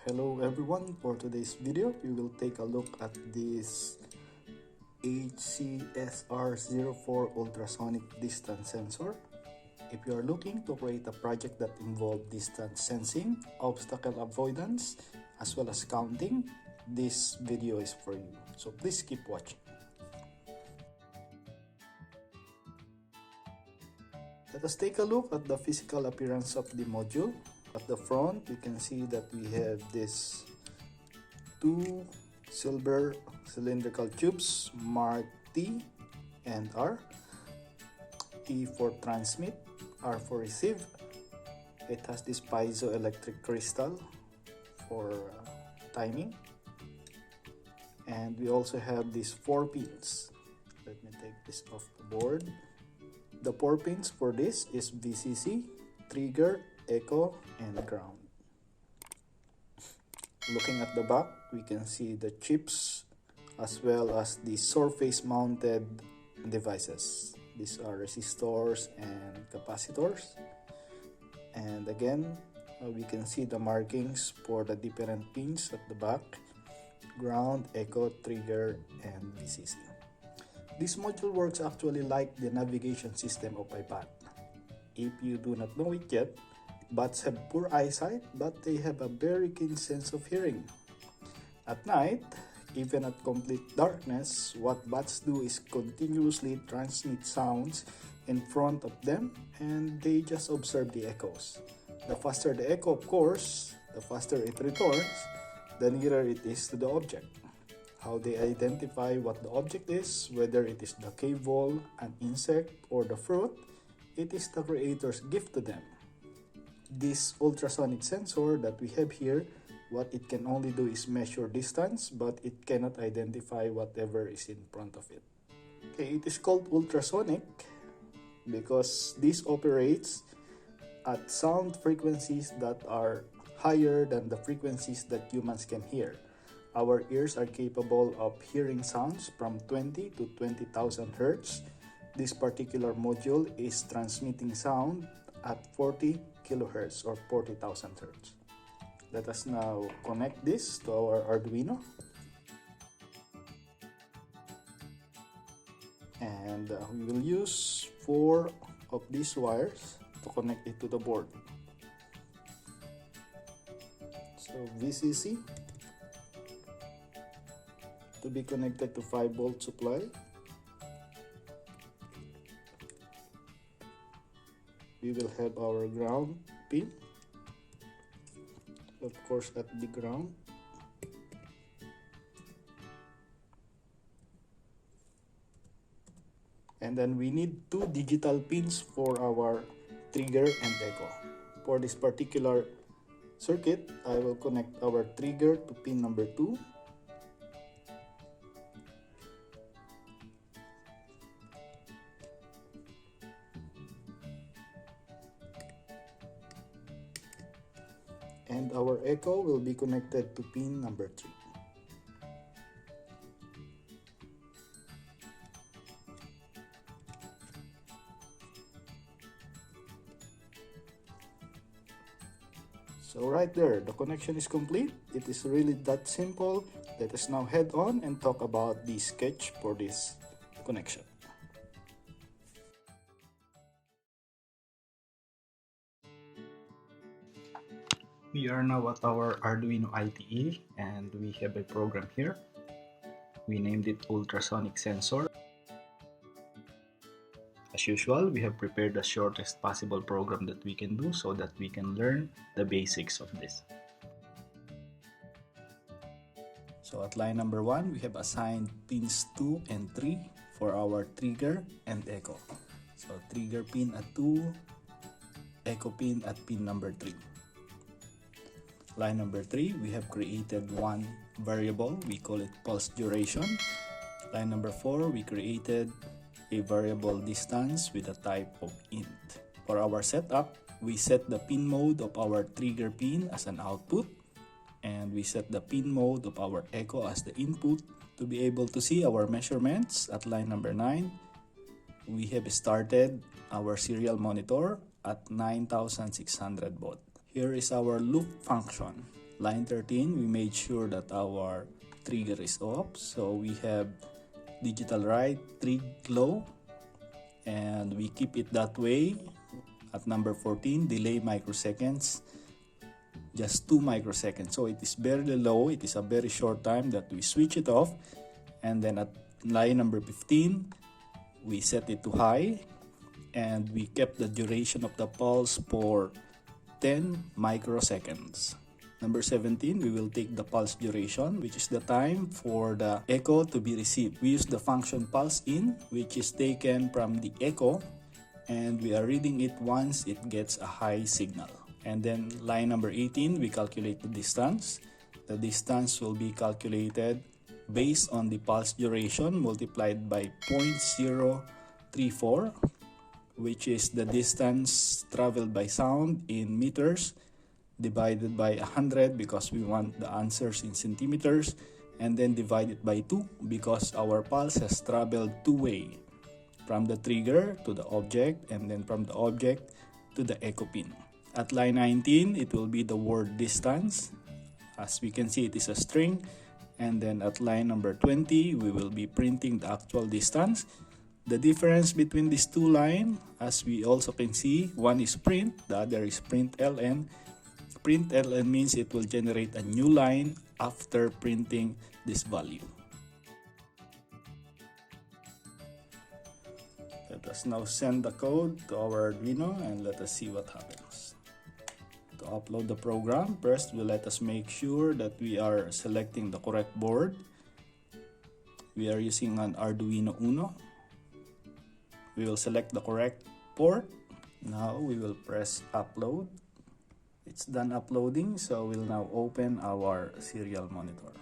Hello everyone, for today's video we will take a look at this SR04 ultrasonic distance sensor. If you are looking to create a project that involves distance sensing, obstacle avoidance, as well as counting, this video is for you. So please keep watching. Let us take a look at the physical appearance of the module. At the front, you can see that we have this two silver cylindrical tubes marked T and R. T for transmit, R for receive. It has this piezoelectric crystal for timing. And we also have these 4 pins. Let me take this off the board. The 4 pins for this is VCC, trigger, echo, and ground. Looking at the back, we can see the chips as well as the surface mounted devices. These are resistors and capacitors. And again, we can see the markings for the different pins at the back: ground, echo, trigger, and VCC. This module works actually like the navigation system of iPad. If you do not know it yet, bats have poor eyesight, but they have a very keen sense of hearing. At night, even at complete darkness, what bats do is continuously transmit sounds in front of them, and they just observe the echoes. The faster the echo, of course, the faster it returns, the nearer it is to the object. How they identify what the object is, whether it is the cave wall, an insect, or the fruit, it is the creator's gift to them. This ultrasonic sensor that we have here, what it can only do is measure distance, but it cannot identify whatever is in front of it. Okay, it is called ultrasonic because this operates at sound frequencies that are higher than the frequencies that humans can hear. Our ears are capable of hearing sounds from 20 to 20,000 Hertz. This particular module is transmitting sound at 40 kilohertz or 40,000 Hertz. Let us now connect this to our Arduino. And we will use 4 of these wires to connect it to the board. So VCC to be connected to 5-volt supply. We will have our ground pin, of course, at the ground. And then we need 2 digital pins for our trigger and echo. For this particular circuit, I will connect our trigger to pin number 2. And our echo will be connected to pin number 3. So right there, the connection is complete. It is really that simple. Let us now head on and talk about the sketch for this connection. We are now at our Arduino IDE and we have a program here. We named it Ultrasonic Sensor. As usual, we have prepared the shortest possible program that we can do so that we can learn the basics of this. So at line number 1, we have assigned pins 2 and 3 for our trigger and echo. So trigger pin at 2, echo pin at pin number 3. Line number 3, we have created one variable, we call it pulseDuration. Line number 4, we created a variable distance with a type of int. For our setup, we set the pin mode of our trigger pin as an output, and we set the pin mode of our echo as the input. To be able to see our measurements at line number 9, we have started our serial monitor at 9600 baud. Here is our loop function. Line 13, we made sure that our trigger is off. So we have digitalWrite trig low, and we keep it that way. At number 14, delay microseconds, just 2 microseconds. So it is very low. It is a very short time that we switch it off. And then at line number 15, we set it to high, and we kept the duration of the pulse for 10 microseconds. Number 17, we will take the pulse duration, which is the time for the echo to be received. We use the function pulseIn, which is taken from the echo, and we are reading it once it gets a high signal. And then line number 18, we calculate the distance. The distance will be calculated based on the pulse duration multiplied by 0.034, which is the distance traveled by sound in meters, divided by 100 because we want the answers in centimeters, and then divided by 2 because our pulse has traveled two-way, from the trigger to the object, and then from the object to the echo pin. At line 19, it will be the word distance. As we can see, it is a string. And then at line number 20, we will be printing the actual distance. The difference between these two lines, as we also can see, one is print, the other is println. Println means it will generate a new line after printing this value. Let us now send the code to our Arduino and let us see what happens. To upload the program, first will let us make sure that we are selecting the correct board. We are using an Arduino Uno. We will select the correct port. Now we will press upload. It's done uploading, so we'll now open our serial monitor.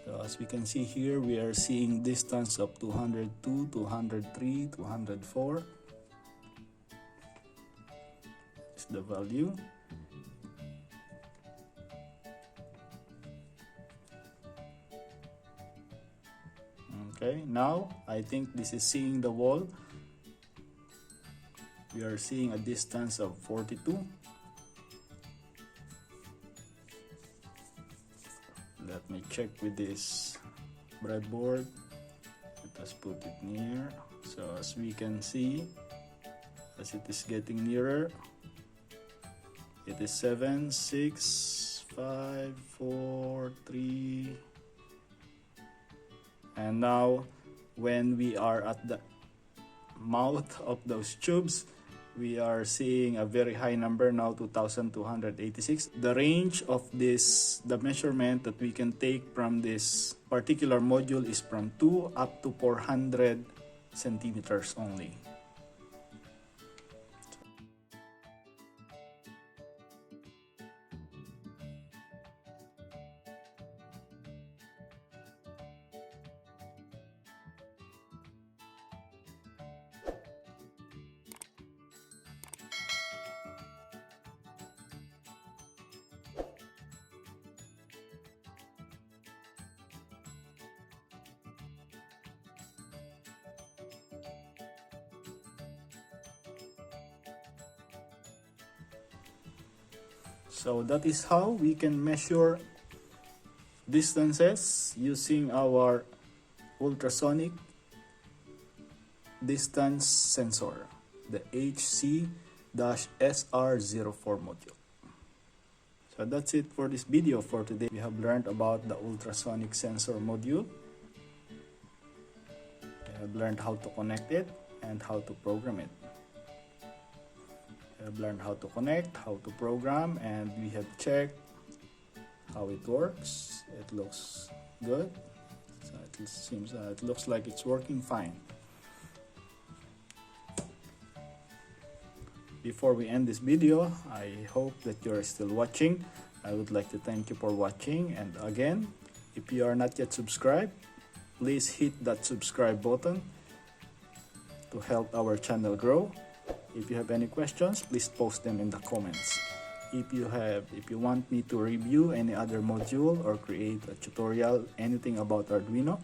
So as we can see here, we are seeing distance of 202, 203, 204. Is the value. Okay, now I think this is seeing the wall. We are seeing a distance of 42. Let me check with this breadboard. Let us put it near. So as we can see, as it is getting nearer, it is 7, 6, 5, 4, 3. And now when we are at the mouth of those tubes, we are seeing a very high number now, 2286. The range of the measurement that we can take from this particular module is from 2 up to 400 centimeters only. So that is how we can measure distances using our ultrasonic distance sensor, the HC-SR04 module. So that's it for this video for today. We have learned about the ultrasonic sensor module. We have learned how to connect it and how to program it. We have learned how to connect, how to program, and we have checked how it works. It looks good. So it looks like it's working fine. Before we end this video, I hope that you're still watching. I would like to thank you for watching, and again, if you are not yet subscribed, please hit that subscribe button to help our channel grow. If you have any questions, please post them in the comments. If you want me to review any other module or create a tutorial, anything about Arduino,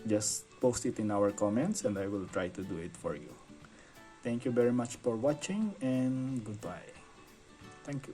just post it in our comments and I will try to do it for you. Thank you very much for watching, and goodbye. Thank you.